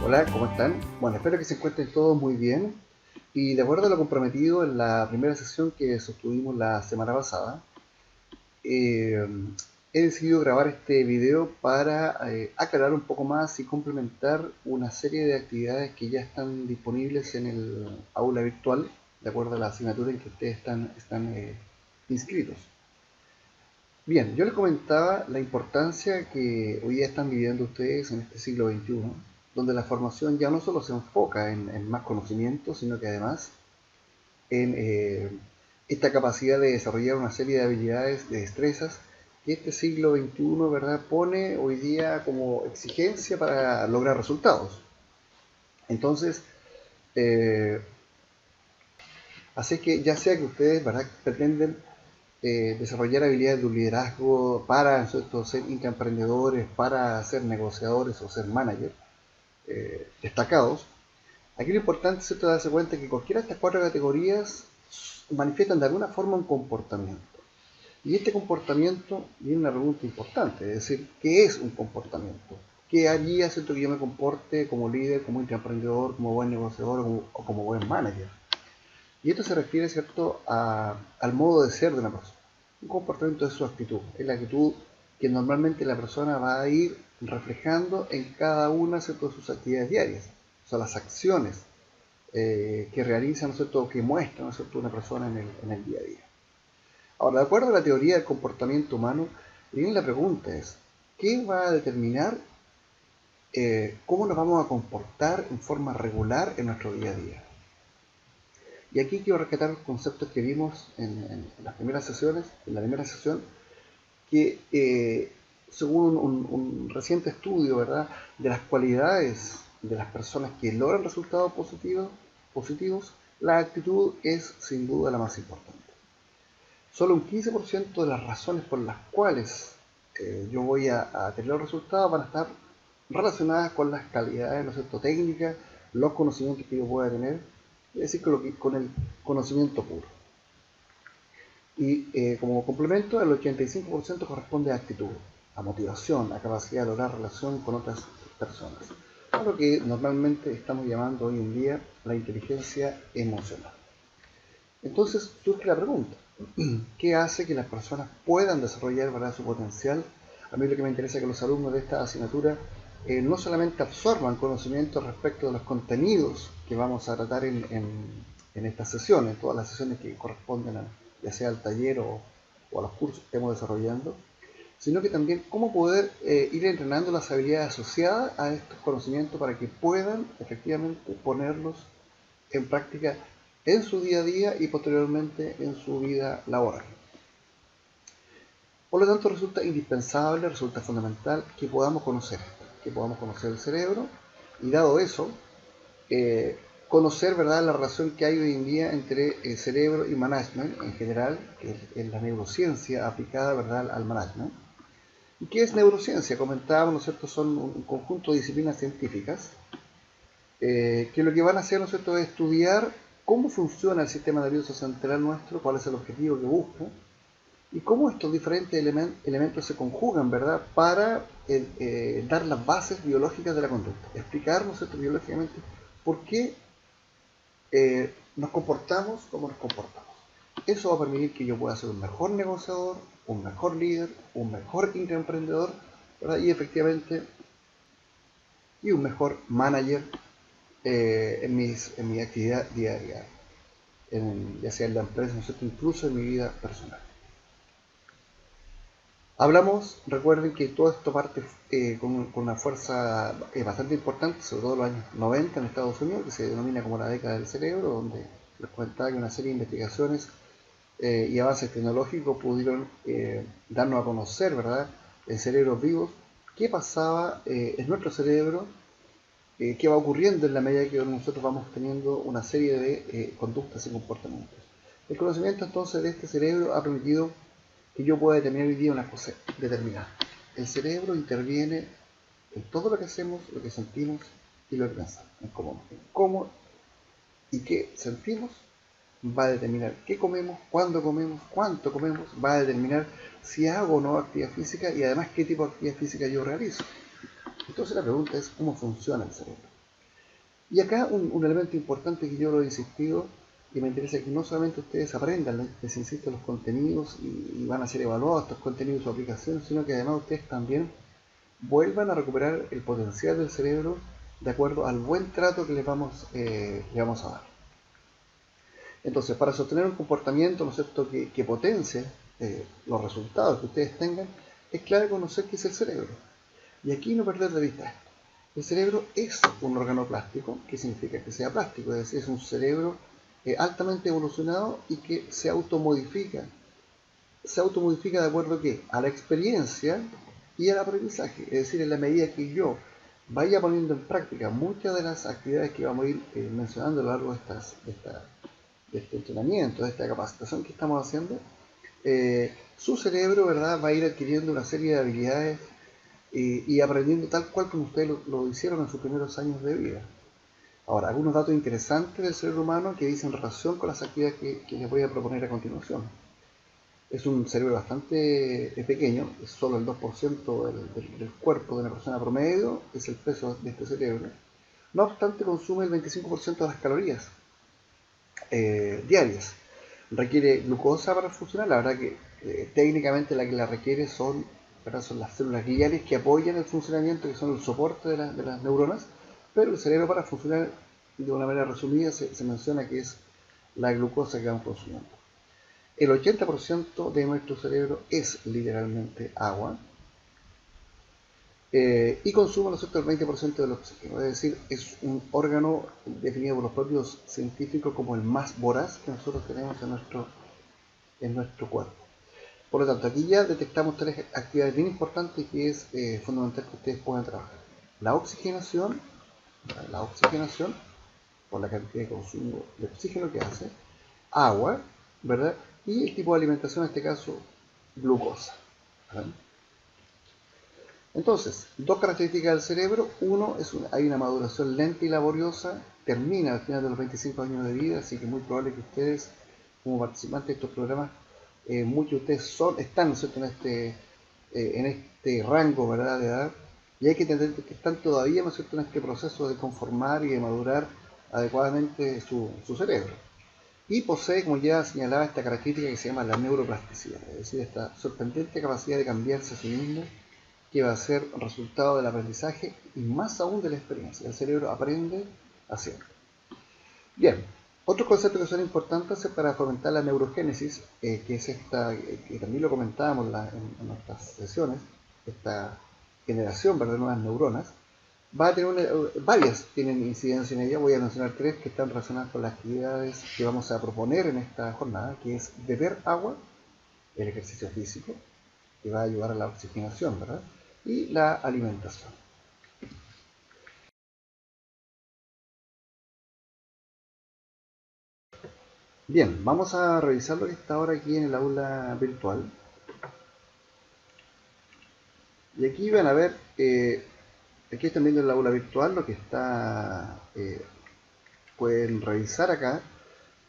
Hola, ¿cómo están? Bueno, espero que se encuentren todos muy bien. Y de acuerdo a lo comprometido en la primera sesión que sostuvimos la semana pasada, eh, he decidido grabar este video para aclarar un poco más y complementar una serie de actividades que ya están disponibles en el aula virtual, de acuerdo a la asignatura en que ustedes están inscritos. Bien, yo les comentaba la importancia que hoy día están viviendo ustedes en este siglo XXI, donde la formación ya no solo se enfoca en más conocimiento, sino que además en esta capacidad de desarrollar una serie de habilidades, de destrezas, que este siglo XXI, ¿verdad?, pone hoy día como exigencia para lograr resultados. Entonces, eh, así que ya sea que ustedes, ¿verdad?, pretenden desarrollar habilidades de un liderazgo para, ¿cierto?, ser intraemprendedores, para ser negociadores o ser managers destacados. Aquí lo importante es darse cuenta que cualquiera de estas cuatro categorías manifiestan de alguna forma un comportamiento. Y este comportamiento viene una pregunta importante, es decir, ¿qué es un comportamiento? ¿Qué haría, ¿cierto?, que yo me comporte como líder, como intraemprendedor, como buen negociador o como buen manager? Y esto se refiere, ¿cierto?, al modo de ser de una persona. Un comportamiento es su actitud, es la actitud que normalmente la persona va a ir reflejando en cada una, ¿cierto?, de sus actividades diarias, o sea, las acciones que realiza, ¿no es cierto?, o que muestra, ¿no es cierto?, una persona en el día a día. Ahora, de acuerdo a la teoría del comportamiento humano, bien la pregunta es, ¿qué va a determinar cómo nos vamos a comportar en forma regular en nuestro día a día? Y aquí quiero rescatar los conceptos que vimos en las primeras sesiones, en la primera sesión, que según un reciente estudio, ¿verdad?, de las cualidades de las personas que logran resultados positivos, la actitud es sin duda la más importante. Solo un 15% de las razones por las cuales yo voy a tener los resultados van a estar relacionadas con las calidades, ¿no es cierto?, técnicas, los conocimientos que yo pueda tener, es decir, con el conocimiento puro. Y como complemento, el 85% corresponde a actitud, a motivación, a capacidad de lograr relación con otras personas. A lo que normalmente estamos llamando hoy en día la inteligencia emocional. Entonces surge la pregunta, ¿qué hace que las personas puedan desarrollar, ¿verdad?, su potencial? A mí lo que me interesa es que los alumnos de esta asignatura no solamente absorban conocimientos respecto de los contenidos que vamos a tratar en estas sesiones, en todas las sesiones que corresponden ya sea al taller o a los cursos que estemos desarrollando, sino que también cómo poder ir entrenando las habilidades asociadas a estos conocimientos para que puedan efectivamente ponerlos en práctica en su día a día y posteriormente en su vida laboral. Por lo tanto, resulta indispensable, resulta fundamental que podamos conocer el cerebro y, dado eso, conocer, ¿verdad?, la relación que hay hoy en día entre el cerebro y management en general, que es la neurociencia aplicada, ¿verdad?, al management. ¿Y qué es neurociencia? Comentábamos, ¿no es cierto?, son un conjunto de disciplinas científicas que lo que van a hacer, ¿no es cierto?, es estudiar cómo funciona el sistema nervioso central nuestro, cuál es el objetivo que busca, y cómo estos diferentes elementos se conjugan, ¿verdad?, para dar las bases biológicas de la conducta. Explicarnos esto biológicamente por qué nos comportamos como nos comportamos. Eso va a permitir que yo pueda ser un mejor negociador, un mejor líder, un mejor intraemprendedor, ¿verdad?, y efectivamente, y un mejor manager en mi actividad diaria, ya sea en la empresa, ¿no es cierto?, incluso en mi vida personal. Hablamos, recuerden que todo esto parte con una fuerza bastante importante, sobre todo en los años 90 en Estados Unidos, que se denomina como la década del cerebro, donde les comentaba que una serie de investigaciones y avances tecnológicos pudieron darnos a conocer, ¿verdad?, en cerebros vivos, qué pasaba en nuestro cerebro, qué va ocurriendo en la medida que nosotros vamos teniendo una serie de conductas y comportamientos. El conocimiento entonces de este cerebro ha permitido que yo pueda determinar hoy día una cosa determinada. El cerebro interviene en todo lo que hacemos, lo que sentimos y lo que pensamos. En cómo y qué sentimos va a determinar qué comemos, cuándo comemos, cuánto comemos, va a determinar si hago o no actividad física y además qué tipo de actividad física yo realizo. Entonces la pregunta es cómo funciona el cerebro. Y acá un elemento importante que yo lo he insistido y me interesa que no solamente ustedes aprendan, les insisto, los contenidos y van a ser evaluados estos contenidos o aplicaciones, sino que además ustedes también vuelvan a recuperar el potencial del cerebro de acuerdo al buen trato que le vamos a dar. Entonces, para sostener un comportamiento, ¿no es cierto?, que potencie los resultados que ustedes tengan, es clave conocer qué es el cerebro. Y aquí no perder de vista esto. El cerebro es un órgano plástico, que significa que sea plástico, es decir, es un cerebro altamente evolucionado y que se automodifica. Se automodifica de acuerdo ¿a qué? A la experiencia y al aprendizaje. Es decir, en la medida que yo vaya poniendo en práctica muchas de las actividades que vamos a ir mencionando a lo largo de este entrenamiento, de esta capacitación que estamos haciendo, su cerebro, ¿verdad?, va a ir adquiriendo una serie de habilidades y aprendiendo tal cual como ustedes lo hicieron en sus primeros años de vida. Ahora, algunos datos interesantes del cerebro humano que dicen relación con las actividades que les voy a proponer a continuación. Es un cerebro bastante pequeño, es solo el 2% del cuerpo de una persona promedio, es el peso de este cerebro. No obstante, consume el 25% de las calorías diarias. Requiere glucosa para funcionar, la verdad que técnicamente la que la requiere son las células gliales que apoyan el funcionamiento, que son el soporte de las neuronas, pero el cerebro para funcionar de una manera resumida se menciona que es la glucosa que vamos consumiendo. El 80% de nuestro cerebro es literalmente agua y consume el 20% del oxígeno, es decir, es un órgano definido por los propios científicos como el más voraz que nosotros tenemos en nuestro cuerpo. Por lo tanto, aquí ya detectamos tres actividades bien importantes que es fundamental que ustedes puedan trabajar. La oxigenación por la cantidad de consumo de oxígeno que hace, agua, ¿verdad? Y el tipo de alimentación, en este caso, glucosa. ¿Verdad? Entonces, dos características del cerebro. Uno, hay una maduración lenta y laboriosa, termina al final de los 25 años de vida, así que es muy probable que ustedes, como participantes de estos programas, muchos de ustedes están, ¿no es cierto?, en este rango, ¿verdad?, de edad, y hay que entender que están todavía, ¿no es cierto?, en este proceso de conformar y de madurar adecuadamente su cerebro. Y posee, como ya señalaba, esta característica que se llama la neuroplasticidad, es decir, esta sorprendente capacidad de cambiarse a sí mismo, que va a ser resultado del aprendizaje y más aún de la experiencia. El cerebro aprende haciendo. Bien, otros conceptos que son importantes para fomentar la neurogénesis, que es esta, que también lo comentábamos en nuestras sesiones, esta generación, ¿verdad?, de nuevas neuronas, va a tener varias tienen incidencia en ella. Voy a mencionar tres que están relacionadas con las actividades que vamos a proponer en esta jornada, que es beber agua, el ejercicio físico, que va a ayudar a la oxigenación, ¿verdad?, y la alimentación. Bien, vamos a revisar lo que está ahora aquí en el aula virtual. Y aquí van a ver, aquí están viendo el aula virtual, lo que está, pueden revisar acá.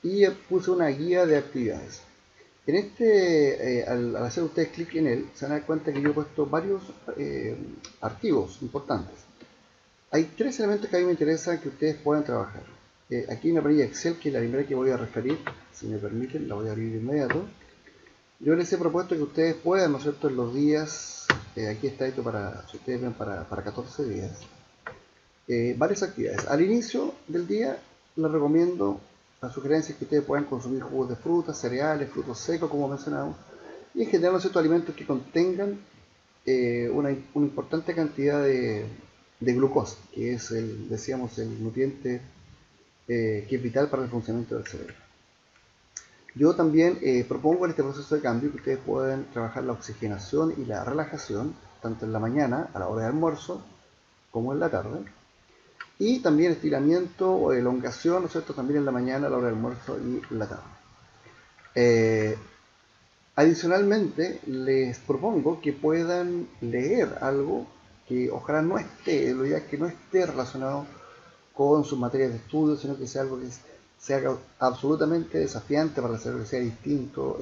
Y puse una guía de actividades. En al hacer ustedes clic en él, se van a dar cuenta que yo he puesto varios archivos importantes. Hay tres elementos que a mí me interesa que ustedes puedan trabajar. Aquí hay una planilla Excel, que es la primera que voy a referir, si me permiten, la voy a abrir de inmediato. Yo les he propuesto que ustedes puedan, ¿no es cierto?, en los días, aquí está esto para, si ustedes ven, para 14 días, varias actividades. Al inicio del día les recomiendo, la sugerencia es que ustedes puedan consumir jugos de frutas, cereales, frutos secos, como mencionamos, y en general ciertos alimentos que contengan una importante cantidad de glucosa, que es decíamos, el nutriente que es vital para el funcionamiento del cerebro. Yo también propongo en este proceso de cambio que ustedes puedan trabajar la oxigenación y la relajación, tanto en la mañana, a la hora de almuerzo, como en la tarde. Y también estiramiento o elongación, ¿no es cierto?, también en la mañana, a la hora de almuerzo y en la tarde. Adicionalmente, les propongo que puedan leer algo que ojalá no esté, lo ya que no esté relacionado con sus materias de estudio, sino que sea algo que sea absolutamente desafiante para el cerebro, que sea distinto.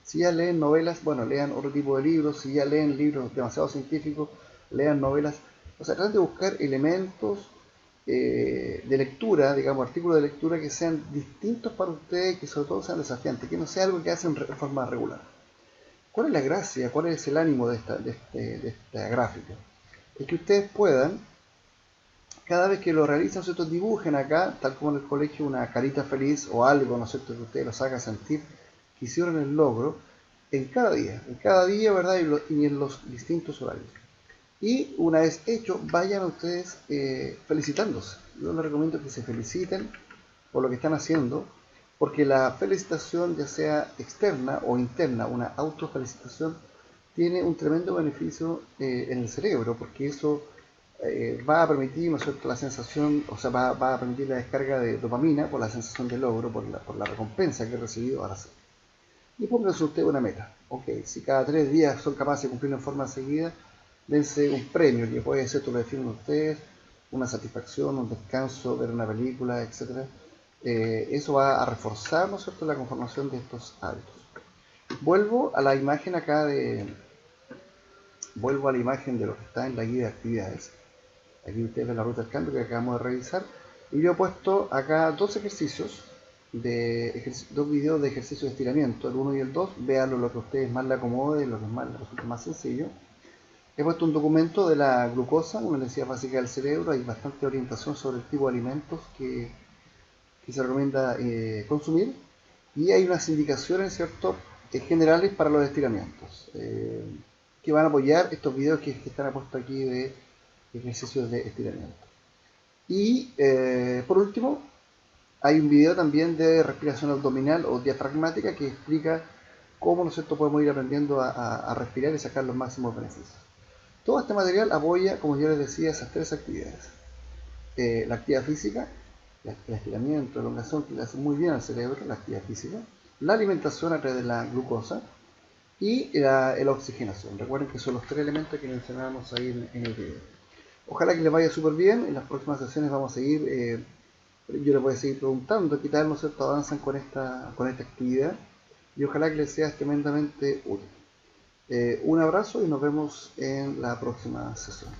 Si ya leen novelas, bueno, lean otro tipo de libros. Si ya leen libros demasiado científicos, lean novelas. O sea, traten de buscar elementos de lectura, digamos, artículos de lectura que sean distintos para ustedes, que sobre todo sean desafiantes, que no sea algo que hacen de forma regular. ¿Cuál es la gracia? ¿Cuál es el ánimo de esta gráfica? Es que ustedes puedan, cada vez que lo realizan, ¿cierto? Dibujen acá, tal como en el colegio, una carita feliz o algo, ¿no es cierto?, que ustedes los haga sentir que hicieron el logro en cada día, ¿verdad? Y en los distintos horarios. Y una vez hecho, vayan ustedes felicitándose. Yo les recomiendo que se feliciten por lo que están haciendo, porque la felicitación, ya sea externa o interna, una autofelicitación, tiene un tremendo beneficio en el cerebro, porque eso va a permitir, ¿no es cierto?, la sensación, o sea, va a permitir la descarga de dopamina por la sensación de logro, por la recompensa que he recibido al hacer. Y póngase usted una meta. Ok, si cada 3 días son capaces de cumplirlo en forma seguida, dense un premio, que puede ser, tú lo definen ustedes, una satisfacción, un descanso, ver una película, etc. Eso va a reforzar, ¿no es cierto?, la conformación de estos hábitos. Vuelvo a la imagen acá vuelvo a la imagen de lo que está en la guía de actividades. Aquí ustedes ven la ruta del cambio que acabamos de revisar. Y yo he puesto acá dos ejercicios, dos videos de ejercicio de estiramiento, el 1 y el 2. Véanlo lo que a ustedes más les acomode, lo que más les resulte más sencillo. He puesto un documento de la glucosa, una necesidad básica del cerebro. Hay bastante orientación sobre el tipo de alimentos que se recomienda consumir. Y hay unas indicaciones, ¿cierto?, generales para los estiramientos, que van a apoyar estos videos que están puestos aquí de ejercicios de estiramiento. Y por último, hay un video también de respiración abdominal o diafragmática que explica cómo, ¿no es cierto?, podemos ir aprendiendo a respirar y sacar los máximos beneficios. Todo este material apoya, como yo les decía, esas tres actividades. La actividad física, el estiramiento, la elongación, que le hace muy bien al cerebro, la actividad física, la alimentación a través de la glucosa y la oxigenación. Recuerden que son los tres elementos que mencionábamos ahí en el video. Ojalá que les vaya súper bien. En las próximas sesiones vamos a seguir, yo les voy a seguir preguntando qué tal, ¿no es cierto?, avanzan con esta actividad, y ojalá que les sea tremendamente útil. Un abrazo y nos vemos en la próxima sesión.